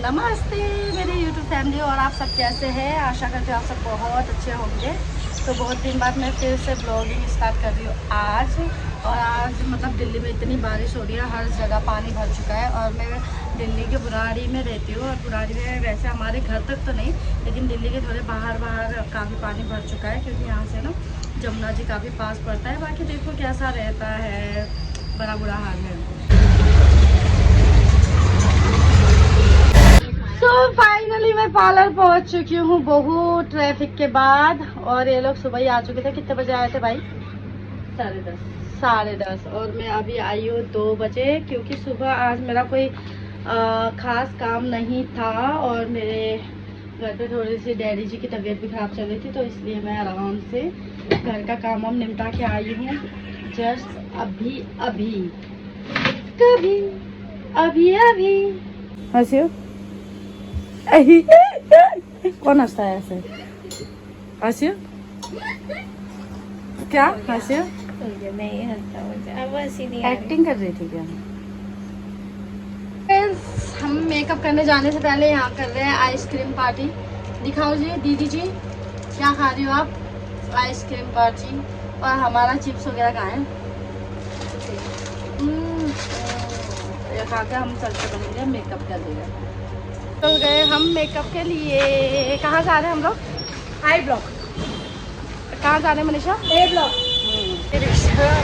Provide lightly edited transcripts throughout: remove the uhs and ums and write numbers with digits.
नमस्ते मेरे YouTube family, और आप सब कैसे हैं। आशा करते हैं आप सब बहुत अच्छे होंगे। तो बहुत दिन बाद मैं फिर से ब्लॉगिंग स्टार्ट कर रही हूँ आज। और आज मतलब दिल्ली में इतनी बारिश हो रही है, हर जगह पानी भर चुका है। और मैं दिल्ली के बुराड़ी में रहती हूँ, और बुराड़ी में वैसे हमारे घर तक तो नहीं, लेकिन दिल्ली के थोड़े बाहर काफ़ी पानी भर चुका है, क्योंकि यहाँ से ना जमुना जी काफ़ी पास पड़ता है। बाकी देखो कैसा रहता है, बड़ा बुरा हाल है। तो फाइनली मैं पार्लर पहुंच चुकी हूँ बहुत ट्रैफिक के बाद। और ये लोग सुबह ही आ चुके थे। कितने बजे आए थे भाई? 10:30। और मैं अभी आई हूँ 2 बजे, क्योंकि सुबह आज मेरा कोई खास काम नहीं था। और मेरे घर पे थोड़ी सी डैडी जी की तबीयत भी ख़राब चल रही थी, तो इसलिए मैं आराम से घर का काम वाम निपटा के आई हूँ जस्ट अभी अभी हंसियो। कौन हंसता है ऐसे? हंसियो क्या? हंसियो नहीं हंसता मुझे, अब हंसी नहीं एक्टिंग कर रही थी क्या? हम मेकअप करने जाने से पहले यहाँ कर रहे हैं आइसक्रीम पार्टी। दिखाओ जी दीदी जी, क्या खा रही हो आप? Ice cream party. और हमारा चिप्स वगैरह कहाँ है? ये खा के हम चलते बनेंगे, मेकअप कर देंगे। चल गए हम मेकअप के लिए। कहाँ जा रहे हैं हम लोग? I block. कहाँ जा रहे हैं मनीषा? ए ब्लॉक।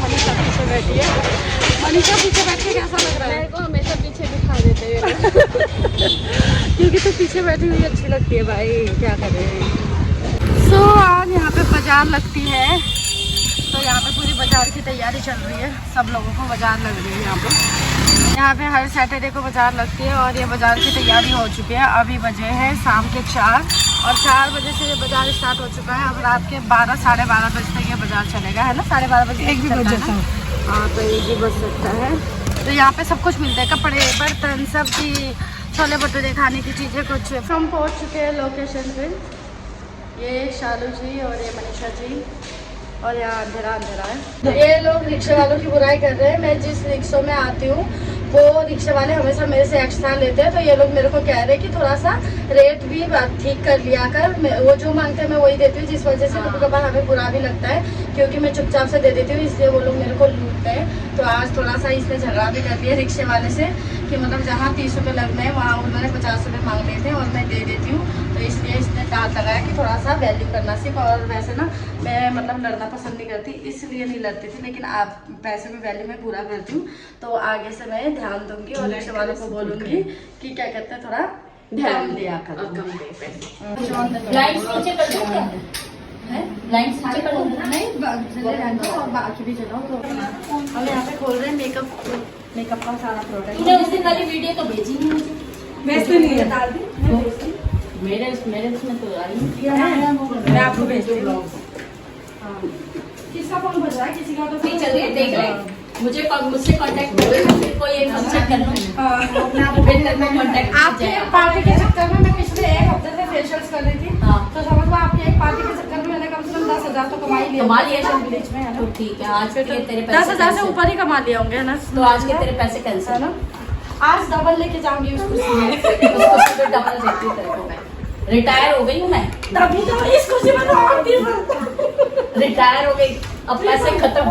मनीषा पीछे बैठी है। मनीषा पीछे बैठ के कैसा लग रहा है? मेरे को हमेशा पीछे दिखा देते हैं क्योंकि तो पीछे बैठी हुई अच्छी लगती है भाई, क्या करें। सो आज यहाँ पे बाजार लगती है, तो यहाँ पे पूरी बाजार की तैयारी चल रही है। सब लोगों को बाजार लग रही है यहाँ पे हर सैटरडे को बाजार लगती है। और ये बाजार की तैयारी हो चुकी है। अभी बजे हैं शाम के 4, और 4 बजे से ये बाजार स्टार्ट हो चुका है। अब रात के 12 साढ़े 12 बजे तक ये बाजार चलेगा, है ना? 12:30 बजे एक भी बज जाता है। हाँ, तो एक भी बज सकता है। तो यहाँ पे सब कुछ मिलता है, कपड़े, बर्तन, सब्जी, छोले भटूरे, खाने की चीज़ें कुछ। हम पहुँच चुके हैं लोकेशन पे। ये शालू जी और ये मनीषा जी, और यहाँ अंधेरा है। ये लोग रिक्शे वालों की बुराई कर रहे हैं। मैं जिस रिक्शों में आती हूँ वो रिक्शे वाले हमेशा मेरे से एक्स्ट्रा लेते हैं। तो ये लोग मेरे को कह रहे हैं कि थोड़ा सा रेट भी ठीक कर लिया कर। वो जो मांगते हैं मैं वही देती हूँ, जिस वजह से कभी कभार हमें बुरा भी लगता है, क्योंकि मैं चुपचाप से दे देती हूँ, इसलिए वो लोग मेरे को लूटते हैं। तो आज थोड़ा सा इसने झगड़ा भी कर दिया रिक्शे वाले से, कि मतलब जहाँ 30 रुपये लगना है वहाँ उन्होंने 50 रुपये मांग लिए थे, और मैं दे देती हूँ। तो इसलिए इसने डांट लगाया कि थोड़ा सा वैल्यू करना सीख। और वैसे ना मैं मतलब लड़ना पसंद नहीं करती, इसलिए नहीं लड़ती थी, लेकिन आप पैसे में वैल्यू में पूरा करती हूँ। तो आगे से मैं ध्यान दूंगी और रिक्शे वालों को बोलूँगी कि क्या कहते हैं, थोड़ा ध्यान दिया करो। और बाकी भी चलाओ। तो हम यहाँ पे खोल रहे हैं मेकअप का सारा प्रोडक्ट। उस दिन वाली वीडियो तो भेजी नहीं मुझे, भेजते नहीं है, डाल दी मेरे इसमें तो आई। मैं आपको भेज दूँगी। किसका फोन बज रहा है? किसी का तो नहीं, चलिए देख लें। मुझसे कांटेक्ट करो, कोई एक फंक्शन कर लो, कांटेक्ट आपके पार्टी के चक्कर में मैं पिछले 1 हफ्ते से फेशियल्स कर रही थी। तो समझ लो आपके एक पार्टी के चक्कर में मैंने कम से कम 10,000 तो कमा लिया बीच में, है ना? ठीक है, आज के तेरे पैसे 10,000 से ऊपर ही कमा लिए होंगे, है ना? तो आज के तेरे पैसे कैंसिल है ना? आज डबल लेके जाऊंगी उसको डबल देती हूँ तेरे को मैं। रिटायर हो गई हूँ मैं, तभी तो इस खुशी में तो और दिन रिटायर हो गई, अब पैसे खत्म।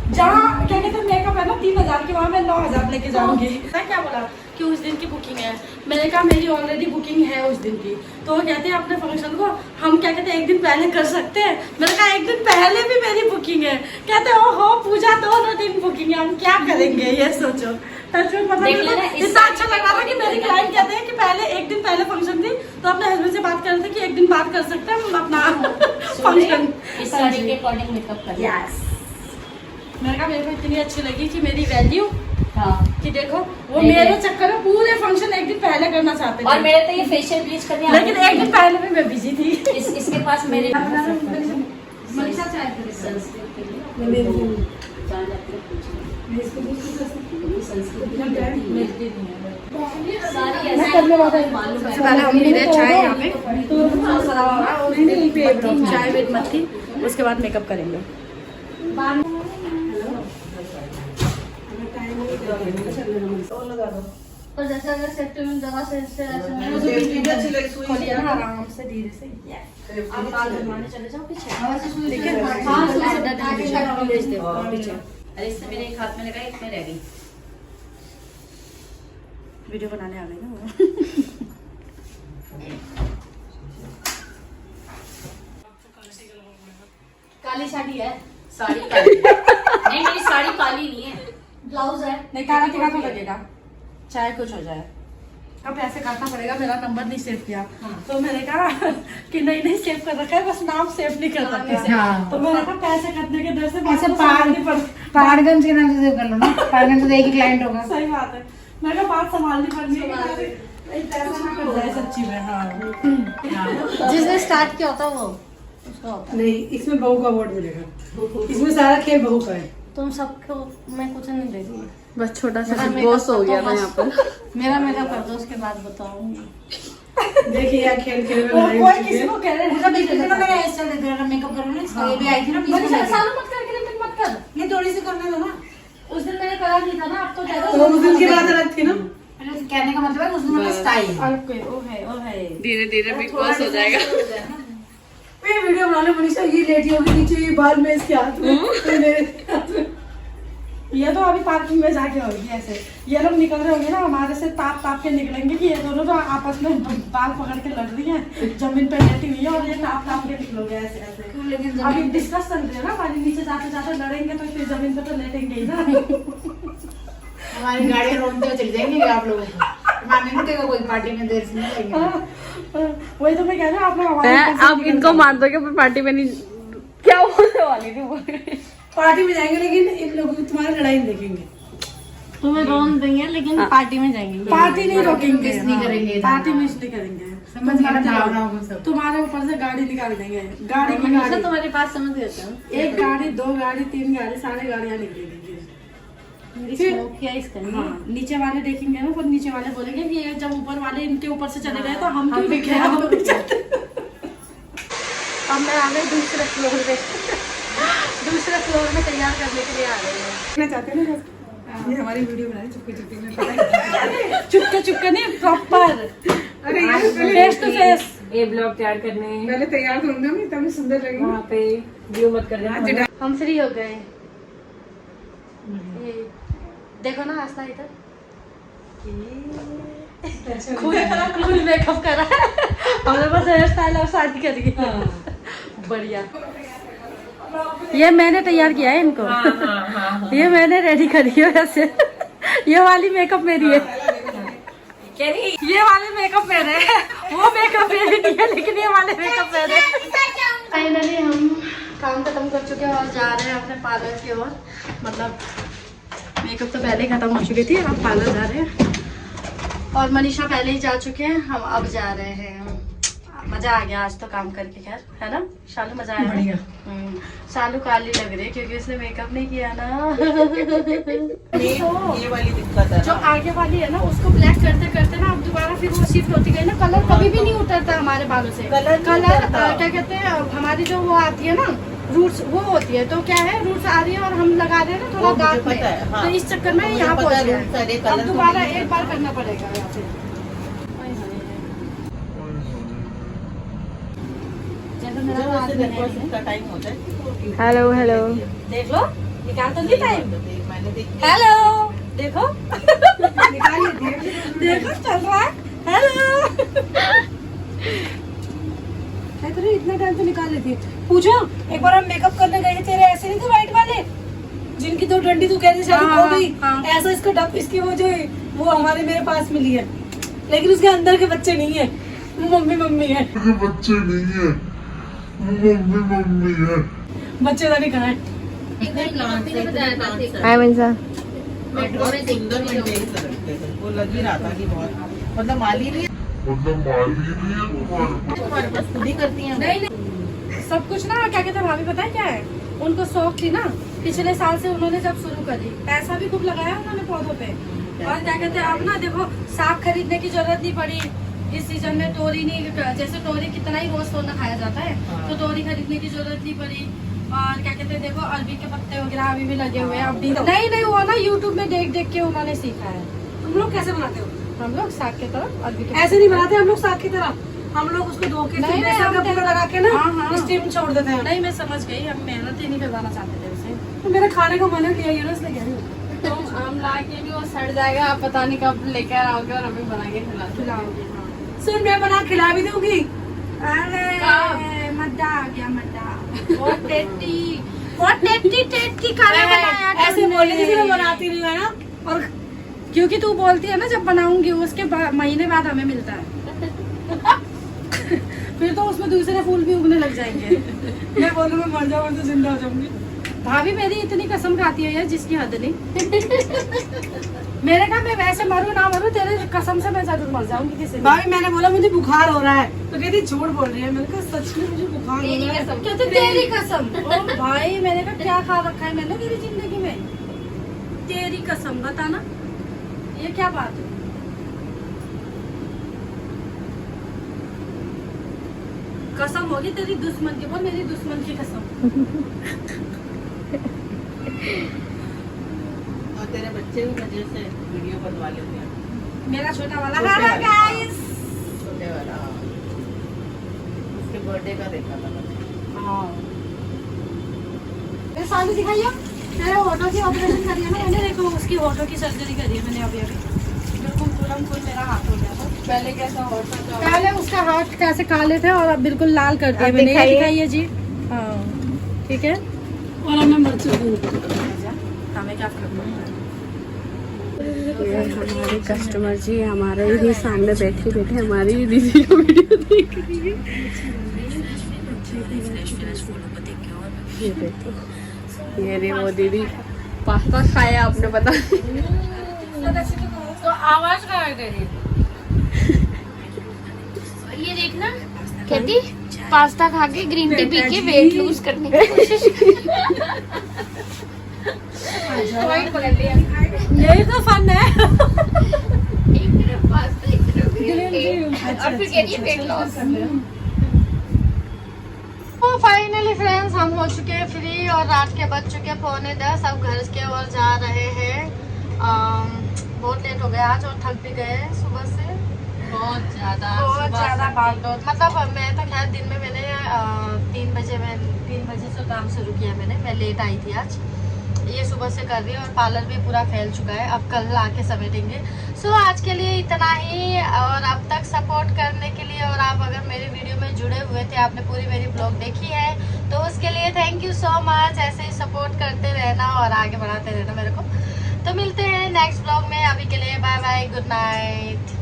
जहाँ क्या कहते हैं मेकअप है ना 3,000 की, वहाँ मैं 9,000 लेके जाऊंगी। मैं क्या बोला कि उस दिन की बुकिंग है, मैंने कहा मेरी ऑलरेडी बुकिंग है उस दिन की। तो वो कहते हैं अपने फंक्शन को हम क्या कहते हैं 1 दिन पहले कर सकते हैं। मैंने कहा 1 दिन पहले भी मेरी बुकिंग है। कहते हैं ओहो पूजा 2 दिन बुकिंग है, हम क्या करेंगे ये सोचो। इतना अच्छा लगा था कि मेरी क्लाइंट कहते हैं कि पहले 1 दिन पहले फंक्शन थी, तो अपने हस्बैंड से बात कर रहे थे कि 1 दिन बाद कर सकते हैं हम अपना फंक्शन। इस साड़ी के अकॉर्डिंग मेकअप कर। यस, मैंने कहा मेरे को इतनी अच्छी लगी कि मेरी वैल्यू, कि देखो वो मेरे चक्कर में पूरे फंक्शन 1 दिन पहले करना चाहते थे। और मेरे तो ये फेशियल ब्लीच करने, लेकिन 1 दिन पहले भी मैं बिजी थी। इसके पास मेरे मनीषा चाहे पहले हम पी रहे चाय यहाँ पे, चाय विद मक्खी, उसके बाद मेकअप करेंगे। और जैसे अगर सेफ्टी में दवा से खोलिए ना आराम से धीरे से। आप बाल बनवाने चले जाओ पीछे, ठीक है? हाँ पीछे। अरे इससे मेरे एक हाथ में लगा, एक में रह गई। वीडियो बनाने आ गई ना वो। काली साड़ी है, साड़ी काली नहीं, मेरी साड़ी काली नहीं है, ब्लाउज है। नहीं काला टीका तो लगेगा, चाहे कुछ हो जाए। अब ऐसे काटना पड़ेगा, मेरा नंबर नहीं सेव किया। तो मैंने कहा कि नहीं सेव कर रखा है, बस नाम सेव नहीं कर रखा है। तो मैंने कहा पैसे कटने के डर से ऐसे पहाड़गंज के नाम से सेव कर लो ना, पहाड़गंज तो एक ही क्लाइंट होगा। सही बात है, मैं कहा बात संभालनी पड़नी है, पैसा ना कट जाए सच्ची में। हाँ जिसने स्टार्ट किया होता वो उसका होता। नहीं, इसमें बहू का अवार्ड मिलेगा, इसमें सारा खेल बहू का है। तुम सबको मैं कुछ नहीं दे दूंगी, बस छोटा सा मेरा बॉस हो गया मेकअप ना यहाँ पर। मेरा मेकअप कर दो, उसके बाद बताऊंगी। देखिए यार, खेल खेल में कोई लड़ाई कोई होती किसी है। को कह रहे हैं मुझे बीच में मेरा हेयर स्टाइल देख रहा मेकअप करो ना, इसका ये भी आई थी ना बीच में। सालों मत कर, मत कर। ये थोड़ी सी करने दो ना, उस दिन मैंने करा नहीं था ना, अब तो तो उस दिन की बात अलग थी ना। कहने का मतलब है उसमें मतलब स्टाइल। ओ है धीरे धीरे बिग बॉस हो जाएगा। ये वीडियो बना लो मनीषा, ये लेटी होगी नीचे, ये बाल में इसके हाथ में, ये मेरे हाथ में। ये तो अभी पार्किंग में जाके होगी ऐसे। ये लोग निकल रहे होंगे ना हमारे से, ताप के निकलेंगे कि ये दोनों तो आपस में बाल पकड़ के लड़ रही हैं, जमीन पे लेटी हुई है और ये ताप के निकलोगे ऐसे ऐसे। लेकिन अभी डिस्कस चल रही है ना हमारी, नीचे जाते जाते लड़ेंगे तो फिर जमीन पे तो लेटेंगे ही ना। हमारी गाड़ी रोड पे चल जाएंगे आप लोगों को, मानने नहीं देगा कोई पार्टी में देर से नहीं लगेगा। वही तो मैं कह रही हूँ, आप लोग हमारे आप इनको मार दोगे पर पार्टी में नहीं, क्या बोलने वाली थी वो? पार्टी में जाएंगे लेकिन इन लोगों की तुम्हारी लड़ाई नहीं देखेंगे। तुम्हें रोन देंगे लेकिन पार्टी में जाएंगे। पार्टी नहीं रोकेंगे, मिस नहीं करेंगे, पार्टी मिस नहीं करेंगे। समझ गए भावना होगा सब। तुम्हारे ऊपर से गाड़ी निकाल देंगे, गाड़ी की हमेशा गाड़ी, तुम्हारे पास समझ गए थे। एक गाड़ी, दो गाड़ी, तीन गाड़ी, सारी गाड़ियाँ निकलेंगी। मेरी फिर- स्मोक किया इसका नहीं। हाँ, नीचे वाले देखेंगे ना, फिर नीचे वाले बोलेंगे कि ये जब ऊपर वाले इनके ऊपर से चले गए तो हम क्यों दिख रहे हैं, हम नहीं जाते। अब मैं आ गई दूसरे फ्लोर पे, दूसरे फ्लोर में तैयार करने के लिए आ गई हूँ। कहना चाहते हैं ना, ये हमारी वीडियो बनाए चुपके चुपके में। चुपके नहीं, प्रॉपर अरे यार, फेस टू फेस। ये ब्लॉग तैयार करने पहले तैयार तो होंगे नहीं, तभी सुंदर लगेंगे। वहाँ पे व्यू मत कर देना। हम फ्री हो गए। ये देखो ना आस्था इधर खुद मेकअप करा है, हमने बस हेयर स्टाइल और शादी करी है। बढ़िया, ये मैंने तैयार किया है इनको। ये मैंने रेडी करी है वैसे। ये वाली मेकअप मेरी है, ये वाले मेकअप मेरे है, वो मेकअप मेरी नहीं है, लेकिन ये वाले मेकअप मेरे। फाइनली हम काम खत्म कर चुके हैं और जा रहे हैं अपने पार्लर की ओर। मतलब मेकअप तो पहले ही खत्म हो चुकी थी, अब पार्लर जा रहे हैं। और मनीषा पहले ही जा चुके हैं, हम अब जा रहे हैं। मजा आ गया आज तो काम करके, खैर है ना शालू, मजा आया। बढ़िया। शालू काली लग रही है क्योंकि उसने मेकअप नहीं किया ना। ये वाली दिक्कत है। जो आगे वाली है ना, उसको ब्लैक करते करते ना अब दोबारा फिर वो शिफ्ट होती गई ना, कलर कभी भी नहीं उतरता हमारे बालों से। कलर क्या कहते हैं, हमारी जो वो आती है ना रूट्स, वो होती है। तो क्या है, रूट्स आ रही है और हम लगा रहे हैं ना थोड़ा दांत में, तो इस चक्कर में यहाँ पहुँच गया। अब दोबारा एक बार करना पड़ेगा यहाँ पे। हेलो हेलो, देख लो, निकाल तो नहीं टाइम। हेलो, देखो देखो चल रहा है। हेलो, इतना टाइम तो निकाल लेती है। पूछो, एक बार हम मेकअप करने गए थे, तेरे ऐसे नहीं थे व्हाइट वाले जिनकी तो डंडी तू कहती शादी हो गई, ऐसा इसका डप, इसकी वो जो है वो हमारे मेरे पास मिली है, लेकिन उसके अंदर के बच्चे नहीं है, मम्मी मम्मी है। बच्चे नहीं है, मम्मी है। बच्चे तो नहीं कहा है। हाय मनसा। वो लग ही रहा था कि बहुत मतलब माली नहीं है, तुम्हारे पास खुद ही करती हैं। नहीं सब कुछ ना, क्या कहते हैं भाभी, पता है क्या है, उनको शौक थी ना पिछले साल से, उन्होंने जब शुरू करी पैसा भी खूब लगाया उन्होंने पौधों पे। और क्या कहते हैं, अब ना देखो साग खरीदने की जरूरत नहीं पड़ी इस सीजन में। तोरी नहीं, जैसे तोरी कितना ही रोज तोड़ना खाया जाता है, तो तोरी खरीदने की जरूरत नहीं पड़ी। और क्या कहते हैं, देखो अरबी के पत्ते वगैरह अभी भी लगे हुए हैं। अब नहीं वो ना यूट्यूब में देख देख के उन्होंने सीखा है। तुम लोग कैसे बनाते हो? हम लोग साग की तरफ अरबी के ऐसे नहीं बनाते हम लोग साग की तरह, हम लोग उसको धो के नहीं, फिर नहीं, बेसन का हम पूरा लगा के ना हाँ, हाँ। स्टीम छोड़ देते हैं। नहीं मैं समझ गई, हम मेहनत ही नहीं करवाना चाहते थे उसे। तो मेरे खाने का मन है किया ना, इसलिए कह रही हूँ। तो हम ला के भी वो सड़ जाएगा, आप पता नहीं कब लेकर आओगे और हमें बना के खिलाओगे। सिर्फ मैं बना खिला भी दूंगी। अरे मजा आ गया, मजा। बहुत टेस्टी खाना बनाया तुमने। ऐसे बोलने से मैं बनाती नहीं है ना, और क्योंकि तू बोलती है ना जब बनाऊंगी उसके महीने बाद हमें मिलता है। फिर तो उसमें दूसरे फूल भी उगने लग जाएंगे। मैं बोलूँ मैं मर जाऊँ तो जिंदा हो जाऊंगी। भाभी मेरी इतनी कसम खाती है यार जिसकी हद नहीं। मेरे कहा मैं वैसे मरूं ना मरूं, तेरे कसम से मैं जरूर मर जाऊंगी किसी दिन। भाभी मैंने बोला मुझे बुखार हो रहा है, तो कहती झूठ बोल रही है। मैंने कहा सच में मुझे बुखार हो रहा है। कहते तेरी कसम। ओ भाई मैंने कहा क्या खा रखा है मैंने तेरी जिंदगी में, तेरी कसम बताना ये क्या बात है। कसम होगी तेरी दुश्मन की, बोल मेरी दुश्मन की कसम। और तेरे बच्चे भी मजे से वीडियो बनवा लेते हैं। मेरा छोटा वाला छोटे हेलो वाला। गाइस। छोटे वाला, हाँ। उसके बर्थडे का देखा था मैंने। हाँ मेरे सामने दिखाइए, तेरे होठों की ऑपरेशन करी है ना मैंने, देखो उसकी होठों की सर्जरी करी है मैंने अभी बिल्कुल पूरा मेरा हाथ हो गया था। पहले कैसा होता था? पहले उसका हाथ कैसे काले थे और अब बिल्कुल लाल कर दिए अब मैंने। ये दिखाइए। दिखाइए जी। हाँ ठीक है। और अब मैं मर चुकी हूँ। हमें क्या करना है। ये हमारे कस्टमर जी हमारे ही सामने बैठे हमारी दीदी को वीडियो देख रही है। ये देखो, ये रे वो दीदी पास्ता खाया आपने पता। तो आवाज कहाँ करी? ये देखना कहती पास्ता खा के ग्रीन टी पी के वेट लूज करने की कोशिश यही तो फन है। एक तरफ पास्ता एक तरफ ग्रीन टी और फिर कह रही है वेट लॉस। तो फाइनली फ्रेंड्स हम हो चुके हैं फ्री और रात के बज चुके हैं 9:45। अब घर के ओर जा रहे हैं। बहुत लेट हो गया आज और थक भी गए सुबह से बहुत ज्यादा भागदौड़। मतलब मैं तो खैर दिन में मैंने 3 बजे से काम शुरू किया मैंने। मैं लेट आई थी आज, ये सुबह से कर रही है और पार्लर भी पूरा फैल चुका है। अब कल आके समेटेंगे। सो आज के लिए इतना ही। और अब तक सपोर्ट करने के लिए, और आप अगर मेरे वीडियो में जुड़े हुए थे, आपने पूरी मेरी ब्लॉग देखी है, तो उसके लिए थैंक यू सो मच। ऐसे ही सपोर्ट करते रहना और आगे बढ़ाते रहना मेरे को। तो मिलते हैं नेक्स्ट ब्लॉग में। अभी के लिए बाय बाय, गुड नाइट।